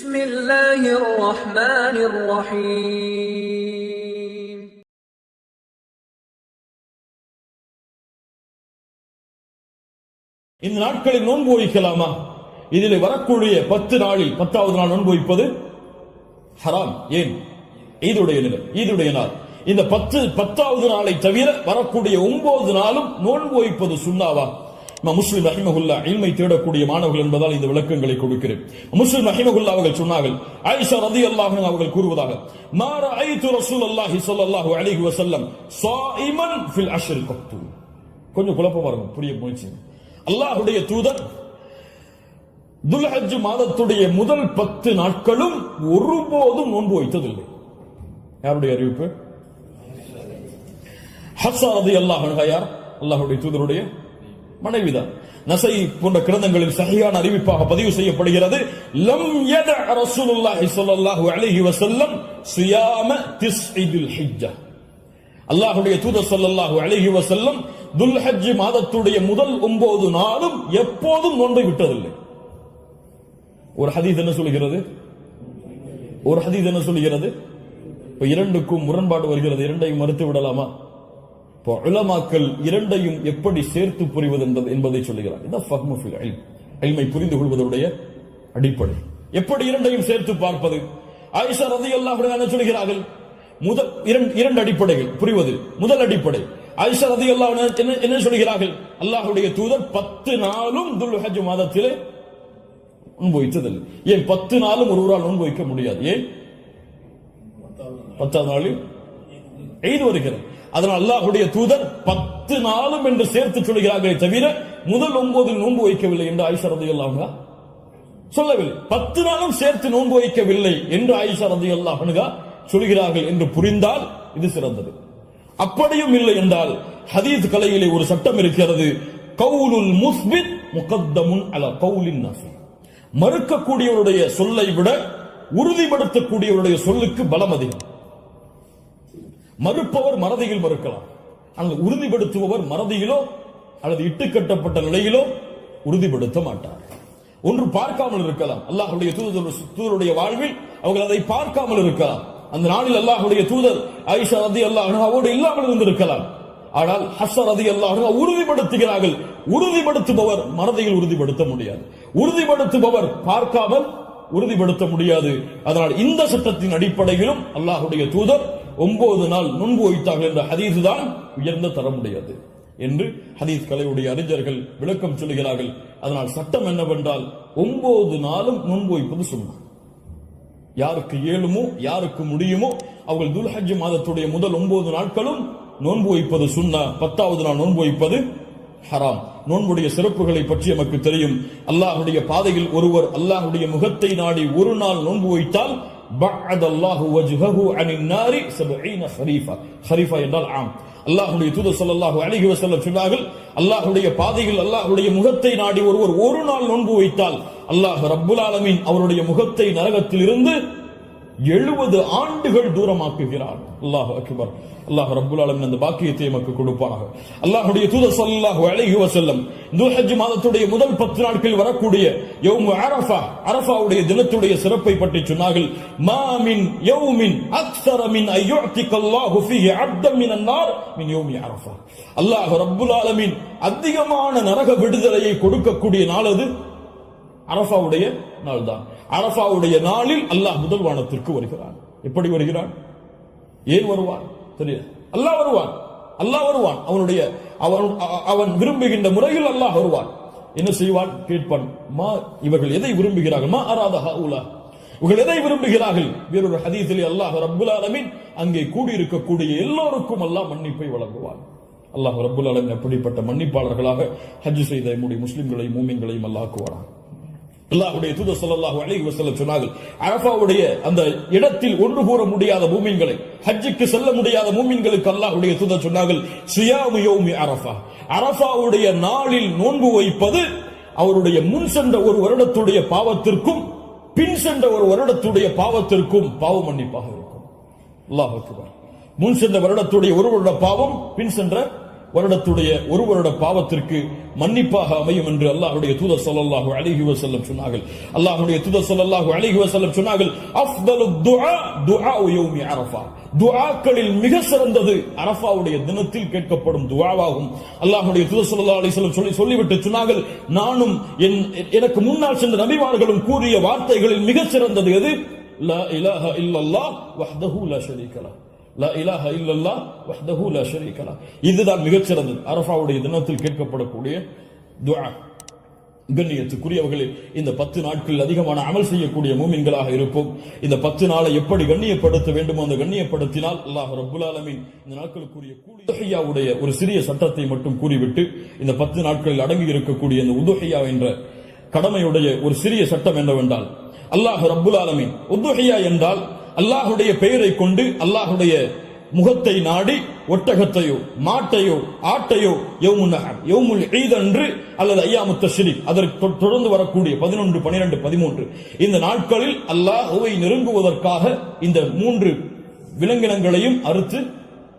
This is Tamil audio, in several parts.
بسم الله الرحمن الرحيم இந்த நாட்களில் நோன்பு வைக்கலாமா? இதில் வரக்கூடிய 10 நாளில் 10வது நாள் நோன்பு வைப்பது ஹராம். ஏன்? ஈதுடைய நாள். இந்த 10வது நாளை தவிர வரக்கூடிய 9 நாளும் நோன்பு வைப்பது சுன்னாவா? முஸ்லிம் ரஹிமஹுல்லா இல்மை தேடக்கூடிய மாணவர்கள் என்பதால் இந்த விளக்கங்களை கொடுக்கிறேன். முஸ்லிம் ரஹிமஹுல்லா அவர்கள் சொன்னார்கள், ஆயிஷா ரலியல்லாஹு அன்ஹா அவர்கள் கூறுவதாக, மா ரஅய்து ரசூலுல்லாஹி ஸல்லல்லாஹு அலைஹி வஸல்லம் ஸாயிமன் ஃபில் அஷ்ர் கத்து. கொஞ்சம் குழப்பமா இருக்கும், புரிய முயற்சி. அல்லாஹ்வுடைய தூதர் துல்ஹஜ் மாதத்துடைய முதல் 10 நாட்களும் ஒருபோதும் நோன்பு வைத்ததில்லை. யாருடைய அறிவிப்பு? ஹஃப்ஸா ரலியல்லாஹு அன்ஹா யார்? அல்லாஹ்வுடைய தூதருடைய மனைவிதான். நஸை போன்ற கிரந்தங்களில் சஹீஹான அறிவிப்பாக பதிவு செய்யப்படுகிறது, லம் யத ரசூலுல்லாஹி ஸல்லல்லாஹு அலைஹி வஸல்லம் ஸியாம திஸ்இல் ஹிஜ்ஜா. அல்லாஹ்வுடைய தூதர் ஸல்லல்லாஹு அலைஹி வஸல்லம் துல்ஹஜ் மாதத்துடைய முதல் 9 நாளும் எப்போதும் நோன்பை விட்டதில்லை. ஒரு ஹதீஸ் என்ன சொல்கிறது? இப்ப இரண்டுக்கும் முரண்பாடு வருகிறது. இரண்டையும் மறுத்து விடலாமா? உலமாக்கள் இரண்டையும் எப்படி சேர்த்து புரிவது என்பதை சொல்லுகிறார். இதான் ஃபஹ்மு ஃபில் இல்ம், இல்மை புரிந்து கொள்வதுடைய அடிப்படை. எப்படி இரண்டையும் சேர்த்து பார்ப்பது? ஆயிஷா ரலியல்லாஹு அன்ஹா என்ன சொல்கிறார்கள்? முதல் இரண்டு அடிப்படைகள் புரிவது. முதல் அடிப்படை, ஆயிஷா ரலியல்லாஹு அன்ஹா என்ன சொல்கிறார்கள்? அல்லாஹ்வுடைய தூதர் 10 நாளும் துல்ஹஜ் மாதத்திலே நோன்பு வைத்ததில்லை. ஏன் 10 நாளும் ஒருவரால் நோன்பு வைக்க முடியாது? ஏன்? 10வது நாளில் ஈத் வருகிறது. அதனால் அல்லாஹ்வுடைய தூதர் 10 நாளும் என்று சேர்த்து சொல்கிறார்களே தவிர முதல் 9 நோன்பு வைக்கவில்லை என்று ஆயிஷா ரலியல்லாஹு அன்ஹா சொல்லவில்லை. 10 நாளும் சேர்த்து நோன்பு வைக்கவில்லை என்று ஆயிஷா ரலியல்லாஹு அன்ஹா சொல்கிறார்கள் என்று புரிந்தால் இது சிறந்தது. அப்படியும் இல்லை என்றால் ஹதீஸ் கலையிலே ஒரு சட்டம் இருக்கிறது, கவுலுல் முஸ்பித் முகத்தமுன் அலா கவுலின் நஃபி. மறுக்கக்கூடியவருடைய சொல்லை விட உறுதிப்படுத்தக்கூடியவருடைய சொல்லுக்கு பலம் அதிகம். மறுப்பவர் மறதியில் மறுக்கலாம், ஆனால் உறுதிப்படுத்துபவர் மறதியிலோ அல்லது இட்டுக்கட்டப்பட்ட நிலையிலோ உறுதிப்படுத்த மாட்டார். ஒன்று பார்க்காமல் இருக்கலாம், அல்லாஹ்வுடைய தூதருடைய வாழ்வில் அவர்கள் அதை பார்க்காமல் இருக்கலாம். அந்த நாளில் அல்லாஹ்வுடைய தூதர் ஆயிஷா ரலியல்லாஹு அன்ஹாவோடு இல்லாமல் இருந்திருக்கலாம். ஆனால் ஹஃப்ஸா ரலியல்லாஹு அன்ஹா உறுதிப்படுத்துகிறார்கள். உறுதிப்படுத்துபவர் மறதியில் உறுதிப்படுத்த முடியாது, உறுதிப்படுத்துபவர் பார்க்காமல் உறுதிப்படுத்த முடியாது. அதனால் இந்த சட்டத்தின் அடிப்படையிலும் அல்லாஹ்வுடைய தூதர் 9 நாள் நோன்பு வைத்தார்கள் என்ற ஹதீஸ் தான் உயர்ந்த தரமுடையது என்று ஹதீஸ் கலையுடைய அறிஞர்கள் விளக்கம் சொல்கிறார்கள். அதனால் சட்டம் என்னவென்றால் 9 நாளும் நோன்பு வைப்பது சுன்னா. யாருக்கு இயலுமோ யாருக்கு முடியுமோ அவர்கள் துல்ஹஜ் மாதத்துடைய முதல் 9 நாட்களும் நோன்பு வைப்பது சுன்னா. 10வது நாள் நோன்பு வைப்பது ஹராம். நோன்புடைய சிறப்புகளை பற்றி நமக்கு தெரியும். அல்லாஹ்வுடைய பாதையில் ஒருவர் அல்லாஹ்வுடைய முகத்தை நாடி ஒரு நாள் நோன்பு வைத்தால் பஅதல்லாஹு வஜ்ஹஹு அனின் நாரி 70 ஹரீஃபா. ஹரீஃபா என்றால் ஆம். அல்லாஹ்வுடைய தூதர் ஸல்லல்லாஹு அலைஹி வஸல்லம் சொன்னார்கள், அல்லாஹ்வுடைய பாதையில் அல்லாஹ்வுடைய முகத்தை நாடி ஒருவர் ஒரு நாள் நோன்பு வைத்தால் அல்லாஹ் ரப்புல் ஆலமீன் அவருடைய முகத்தை நரகத்தில் இருந்து 70 ஆண்டுகள் தூரமாக்குகிறார். அல்லாஹ் அக்பர். அல்லாஹ் ரப்புல் ஆலமீன் அந்த பாக்கியத்தை நமக்கு கொடுப்பானாக. அல்லாஹ்வுடைய தூதர் ஸல்லல்லாஹு அலைஹி வஸல்லம் துல்ஹஜ் மாதத்துடைய முதல் 10 நாட்களில் வரக்கூடிய யௌமு அரஃபா, அரஃபாவுடைய தினத்துடைய சிறப்பை பற்றி சொன்னார்கள். மா மின் யௌமின் அக்ஸர மின் அய்யுஅதிகல்லாஹு ஃபீஹி அப்தன் மினன் நார் மின் யௌமி அரஃபா. அல்லாஹ் ரப்புல் ஆலமீன் அதிகமான நரக விடுதலையை கொடுக்கக்கூடிய நாள் அது அரஃபாவுடைய நாள் தான். அரஃபாவுடைய நாளில் அல்லாஹ் முதல் வானத்திற்கு வருகிறான். எப்படி வருகிறான்? ஏன் வருவான் தெரியாது. அல்லாஹ் வருவான். அவன் விரும்புகின்ற முறையில் அல்லாஹ் வருவான். என்ன செய்வான்? கேட்பான், மா இவர்கள் எதை விரும்புகிறார்கள்? மா அராத ஹவுலா, இவர்கள் எதை விரும்புகிறார்கள்? வேறொரு ஹதீஸிலே அல்லாஹ் ரப்புல் ஆலமீன் அங்கே கூடியிருக்கக்கூடிய எல்லோருக்கும் அல்லாஹ் மன்னிப்பை வழங்குவான். அல்லாஹ் ரப்புல் ஆலமீன் அப்படிப்பட்ட மன்னிப்பாளர்களாக ஹஜ் செய்த நம்முடைய முஸ்லிம்களையும் மூமின்களையும் அல்லாஹ் ஆக்குவான். அல்லாஹ்வுடைய தூதர் ஸல்லல்லாஹு அலைஹி வஸல்லம் சொன்னார்கள், அரஃபாவுடைய அந்த இடத்தில் ஒன்று கூற முடியாத மூமின்களை, ஹஜ்ஜுக்கு செல்ல முடியாத மூமின்களுக்கு அல்லாஹ்வுடைய தூதர் சொன்னார்கள், ஸியாமு யௌமி அரஃபா. அரஃபாவுடைய நாளில் நோன்பு வைப்பது அவருடைய முன் சென்ற ஒரு வருடத்துடைய பாவத்திற்கும் பின் சென்ற ஒரு வருடத்துடைய பாவத்திற்கும் பாவ மன்னிப்பாக இருக்கும். அல்லாஹ் அக்பர். முன் சென்ற வருடத்துடைய ஒரு வருட பாவம், பின் சென்ற வருடத்துடைய ஒரு வருட பாவத்திற்கு மன்னிப்பாக அமையும் என்று அல்லாஹ்வுடைய தூதர் ஸல்லல்லாஹு அலைஹி வஸல்லம் சொன்னார்கள். அல்லாஹ்வுடைய தூதர் ஸல்லல்லாஹு அலைஹி வஸல்லம் சொன்னார்கள், அஃதலுத் துஆ துஆஉ யௌமி அரஃபா. துஆக்களில் மிக சிறந்தது அரஃபாவுடைய தினத்தில் கேட்கப்படும் துஆவாகும். அல்லாஹ்வுடைய தூதர் ஸல்லல்லாஹு அலைஹி வஸல்லம் சொல்லிவிட்டு சொன்னார்கள், நானும் எனக்கு முன்னால் சென்ற நபிமார்களும் கூறிய வார்த்தைகளில் மிக சிறந்தது எது? லா இலாஹா இல்லல்லாஹ் வஹ்தஹு லா ஷரீக லஹ். லா இலாஹா இல்லல்லாஹ் வஹ்தஹு லா ஷரீக லஹ். இதுதான் மிகச் சிறந்தது அரஃபாவுடைய தினத்தில் கேட்கப்படக்கூடிய துஆ. கண்ணியத்துக்குரியவர்களே, இந்த 10 நாட்கள் அதிகமான அமல் செய்யக்கூடிய மூமின்களாக இருப்போம். இந்த 10 நாளை எப்படி கண்ணியப்படுத்த வேண்டுமோ அந்த கண்ணியப்படுத்தினால் அல்லாஹ் ரப்புல் ஆலமீன் இந்த நாட்களுக்குரிய கூலி. உதுஹியாவுடைய ஒரு சிறிய சட்டத்தை மட்டும் கூறிவிட்டு இந்த 10 நாட்களில் அடங்கி இருக்கக்கூடிய இந்த உதுஹியா என்ற கடமையுடைய ஒரு சிறிய சட்டம் என்னவென்றால், அல்லாஹ் ரப்புல் ஆலமீன் உதுஹியா என்றால் அல்லாஹுடைய பெயரை கொண்டு அல்லாஹுடைய முகத்தை நாடி ஒட்டகத்தையோ மாட்டையோ ஆட்டையோ யௌமுன் நஹர் யௌமுல் ஈத் அன்று அல்லது அய்யாமுத் தஷ்ரீக் அதற்கு தொடர்ந்து வரக்கூடிய 11, 12, 13 இந்த நாட்களில் அல்லாஹ்வை நெருங்குவதற்காக இந்த 3 விலங்கினங்களையும் அறுத்து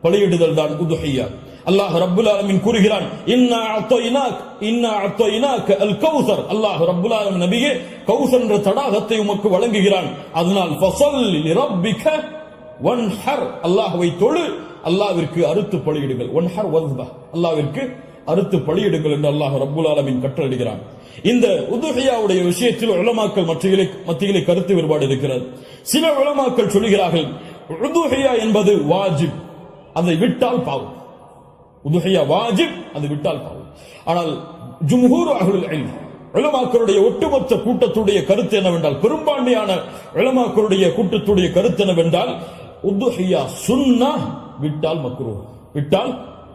பலியிடுதல் தான் உதுஹியா. அல்லாஹ் ரப்புல் ஆலமீன் கூறுகிறான், இன்னா அத்தய்னாக அல் கௌசர். அல்லாஹ் ரப்புல் ஆலமீன் நபியே கௌசர் என்ற தடாகத்தை உமக்கு வழங்குகிறான். அதனால் ஃபஸல்லி லிரப்பிக வன்ஹர், அல்லாஹ்வை தொழு, அல்லாஹ்விற்கு அறுத்து பலியிடுங்கள். வன்ஹர் வஸ்ப, அல்லாஹ்விற்கு அறுத்து பலியிடுங்கள் என்று அல்லாஹ் ரப்புல் ஆலமீன் கட்டளையிடுகிறான். இந்த உதுஹியாவுடைய விஷயத்தில் உலமாக்கள் மத்தியிலே கருத்து வேறுபாடு இருக்கிறது. சில உலமாக்கள் சொல்கிறார்கள், உதுஹியா என்பது வாஜிப், அதை விட்டால் பாவம். உதுஹியா வாஜிப், அது விட்டால் பாவம். ஆனால் ஜும்ஹூர் அஹ்லுல் இல்ம் உலமாக்களுடைய ஒட்டுமொத்த கூட்டத்துடைய கருத்து என்னவென்றால், பெரும்பான்மையான உலமாக்களுடைய கூட்டத்துடைய கருத்து என்னவென்றால், உதுஹியா சுன்னah, விட்டால் மக்ரூஹ், விட்டால்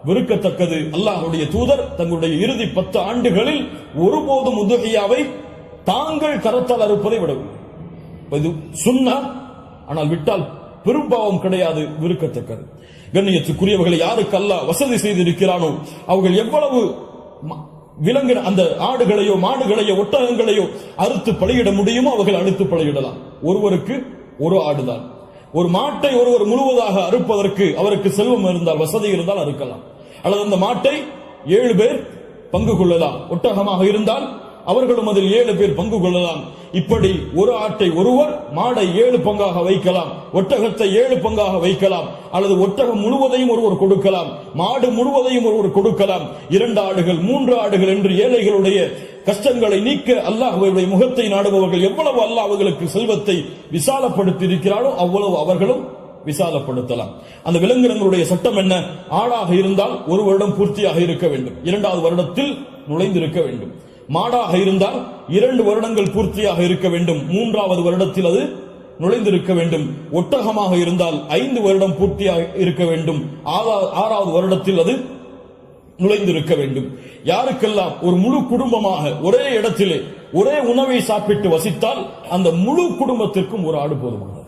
வெறுக்கத்தக்கது. அல்லாஹ்வுடைய தூதர் தங்களுடைய இறுதி 10 ஆண்டுகளில் ஒருபோதும் உதுஹியாவை தாங்கள் கரத்தால் அறுப்பதை விடவில்லை. இது சுன்னah, ஆனால் விட்டால் பெரும்பாவம் கிடையாது, வெறுக்கத்தக்கது. கண்ணியத்துக்குரியவர்களை யாருக்கு அல்லாஹ் வசதி செய்திருக்கிறானோ அவர்கள் எவ்வளவு விலங்கு அந்த ஆடுகளையோ மாடுகளையோ ஒட்டகங்களையோ அறுத்து பலியிட முடியுமோ அவர்கள் அறுத்து பலியிடலாம். ஒருவருக்கு ஒரு ஆடுதான். ஒரு மாட்டை ஒருவர் முழுவதாக அறுப்பதற்கு அவருக்கு செல்வம் இருந்தால், வசதி இருந்தால் அறுக்கலாம். அல்லது அந்த மாட்டை 7 பேர் பங்கு கொள்ளலாம். ஒட்டகமாக இருந்தால் அவர்களும் அதில் 7 பேர் பங்கு கொள்ளலாம். இப்படி ஒரு ஆட்டை ஒருவர், மாடை 7 பங்காக வைக்கலாம், ஒட்டகத்தை 7 பங்காக வைக்கலாம். அல்லது ஒட்டகம் முழுவதையும் ஒருவர் கொடுக்கலாம், மாடு முழுவதையும் ஒருவர் கொடுக்கலாம். 2 ஆடுகள் 3 ஆடுகள் என்று ஏழைகளுடைய கஷ்டங்களை நீக்க அல்லாஹ்வுடைய முகத்தை நாடுபவர்கள் எவ்வளவு அல்லாஹ் அவர்களுக்கு செல்வத்தை விசாலப்படுத்தி இருக்கிறாரோ அவ்வளவு அவர்களும் விசாலப்படுத்தலாம். அந்த விலங்கினங்களுடைய சட்டம் என்ன? ஆடாக இருந்தால் 1 வருடம் பூர்த்தியாக இருக்க வேண்டும், 2வது வருடத்தில் நுழைந்திருக்க வேண்டும். மாடாக இருந்தால் 2 வருடங்கள் பூர்த்தியாக இருக்க வேண்டும், 3வது வருடத்தில் அது நுழைந்திருக்க வேண்டும். ஒட்டகமாக இருந்தால் 5 வருடம் பூர்த்தியாக இருக்க வேண்டும், 6வது வருடத்தில் அது நுழைந்திருக்க வேண்டும். யாருக்கெல்லாம் ஒரு முழு குடும்பமாக ஒரே இடத்திலே ஒரே உணவை சாப்பிட்டு வசித்தால் அந்த முழு குடும்பத்திற்கும் ஒரு ஆடு போதுமானது,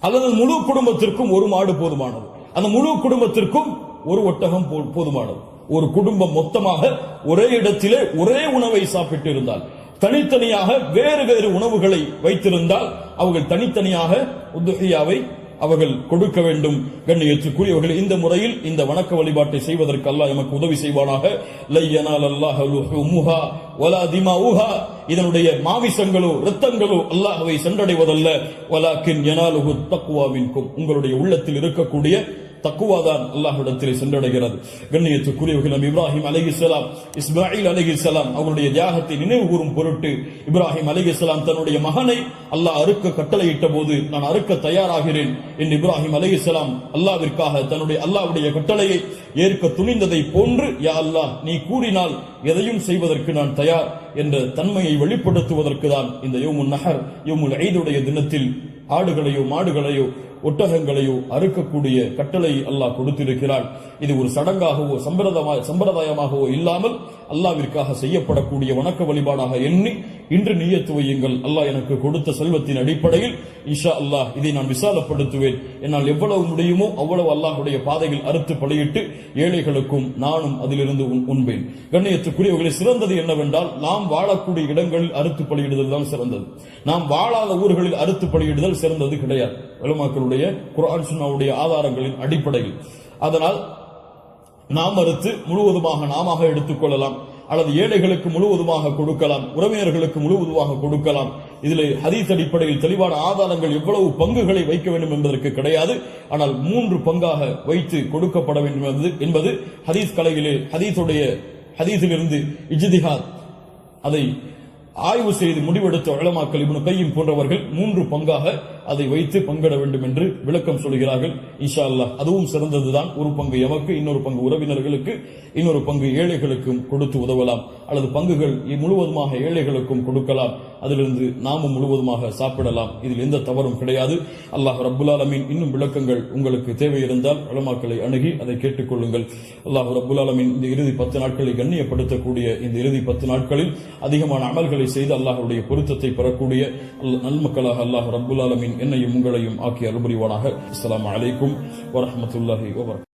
அல்லது முழு குடும்பத்திற்கும் ஒரு மாடு போதுமானது, அந்த முழு குடும்பத்திற்கும் ஒரு ஒட்டகம் போதுமானது. ஒரு குடும்பம் மொத்தமாக ஒரே இடத்திலே ஒரே உணவை சாப்பிட்டு இருந்தால், தனித்தனியாக வேறு வேறு உணவுகளை வைத்திருந்தால் அவர்கள் தனித்தனியாக உதுஹியாவை அவர்கள் கொடுக்க வேண்டும். கண்ணியத்துக்குரியவர்கள், இந்த முறையில் இந்த வணக்க வழிபாட்டை செய்வதற்கு அல்லாஹ் எமக்கு உதவி செய்வானாக. லை யனாலல்லாஹு லுஹுமுஹா வலா திமாஉஹா, இதனுடைய மாமிசங்களோ இரத்தங்களோ அல்லாஹ்வை சென்றடைவதல்ல. வலாக்கின் யனாலுஹு தக்வா மின்கும், உங்களுடைய உள்ளத்தில் இருக்கக்கூடிய தக்குவாதான் அல்லாஹ்விடத்தில் சென்றடைகிறது. கண்ணியத்துக்குரியவர்கள், நபி இப்ராஹிம் அலைஹிஸ்ஸலாம், இஸ்மாயில் அலைஹிஸ்ஸலாம் அவருடைய தியாகத்தை நினைவு கூறும் பொருட்டு இப்ராஹிம் அலைஹிஸ்ஸலாம் தன்னுடைய மகனை அல்லாஹ் அறுக்க கட்டளையிட்ட போது, நான் அறுக்க தயாராகிறேன் என்று இப்ராஹிம் அலைஹிஸ்ஸலாம் அல்லாஹ்விற்காக தன்னுடைய அல்லாஹ்வுடைய கட்டளையை ஏற்க துணிந்ததை போன்று, யா அல்லாஹ் நீ கூறினால் எதையும் செய்வதற்கு நான் தயார் என்ற தன்மையை வெளிப்படுத்துவதற்கு தான் இந்த யௌமுன் நஹர் யௌமுல் ஈதுடைய தினத்தில் ஆடுகளையோ மாடுகளையோ ஒட்டகங்களையோ அறுக்கக்கூடிய கட்டளை அல்லாஹ் கொடுத்திருக்கிறார். இது ஒரு சடங்காகவோ சம்பிரதாயமாகவோ இல்லாமல் அல்லாஹ்விற்காக செய்யப்படக்கூடிய வணக்க வழிபாடாக எண்ணி இன்று நியத்து வையுங்கள். அல்லாஹ் எனக்கு கொடுத்த செல்வத்தின் அடிப்படையில் இன்ஷா அல்லாஹ் இதை நான் விசாலப்படுத்துவேன். என்னால் எவ்வளவு முடியுமோ அவ்வளவு அல்லாஹ்வுடைய பாதையில் அறுத்து பலியிட்டு ஏழைகளுக்கும் நானும் அதிலிருந்து உண்பேன். கண்ணியத்துக்குரியவர்களை, சிறந்தது என்னவென்றால் நாம் வாழக்கூடிய இடங்களில் அறுத்து பலியிடுதல் தான் சிறந்தது. நாம் வாழாத ஊர்களில் அறுத்து பலியிடுதல் சிறந்தது கிடையாது, உலமாக்களுடைய குர்ஆன் சுன்னாவுடைய ஆதாரங்களின் அடிப்படையில். அதனால் நாம் அறுத்து முழுவதுமாக நாம எடுத்துக்கொள்ளலாம், அல்லது ஏழைகளுக்கு முழுவதுமாக கொடுக்கலாம், உறவினர்களுக்கு முழுவதுமாக கொடுக்கலாம். இதில் ஹதீஸ் அடிப்படையில் தெளிவான ஆதாரங்கள் எவ்வளவு பங்குகளை வைக்க வேண்டும் என்பதற்கு கிடையாது. ஆனால் 3 பங்காக வைத்து கொடுக்கப்பட வேண்டும் என்பது ஹதீஸ் கலையிலே ஹதீஸிலிருந்து இஜ்திஹாத் அதை ஆய்வு செய்து முடிவெடுத்த உலமாக்கள் இப்னு கையிம் போன்றவர்கள் 3 பங்காக அதை வைத்து பங்கிட வேண்டும் என்று விளக்கம் சொல்கிறார்கள். இன்ஷா அல்லாஹ் அதுவும் சிறந்ததுதான். ஒரு பங்கு எமக்கு, இன்னொரு பங்கு உறவினர்களுக்கு, இன்னொரு பங்கு ஏழைகளுக்கும் கொடுத்து உதவலாம், அல்லது பங்குகள் முழுவதுமாக ஏழைகளுக்கும் கொடுக்கலாம், அதிலிருந்து நாமும் முழுவதுமாக சாப்பிடலாம். இதில் எந்த தவறும் கிடையாது. அல்லாஹ் ரப்புல் ஆலமீன் இன்னும் விளக்கங்கள் உங்களுக்கு தேவை இருந்தால் உலமாக்களை அணுகி அதை கேட்டுக்கொள்ளுங்கள். அல்லாஹ் ரப்புல் ஆலமீன் இந்த இறுதி 10 நாட்களை கண்ணியப்படுத்தக்கூடிய இந்த இறுதி 10 நாட்களில் அதிகமான அமல்களை செய்து அல்லாஹ்வுடைய பொருத்தத்தை பெறக்கூடிய நன்மக்களாக அல்லாஹ் ரப்புல் ஆலமீன் என்னையும் உங்களையும் ஆக்கி அருள் புரிவானாக. அஸ்ஸலாமு அலைக்கும் வரஹ்மத்துல்லாஹி வபரகாத்துஹு.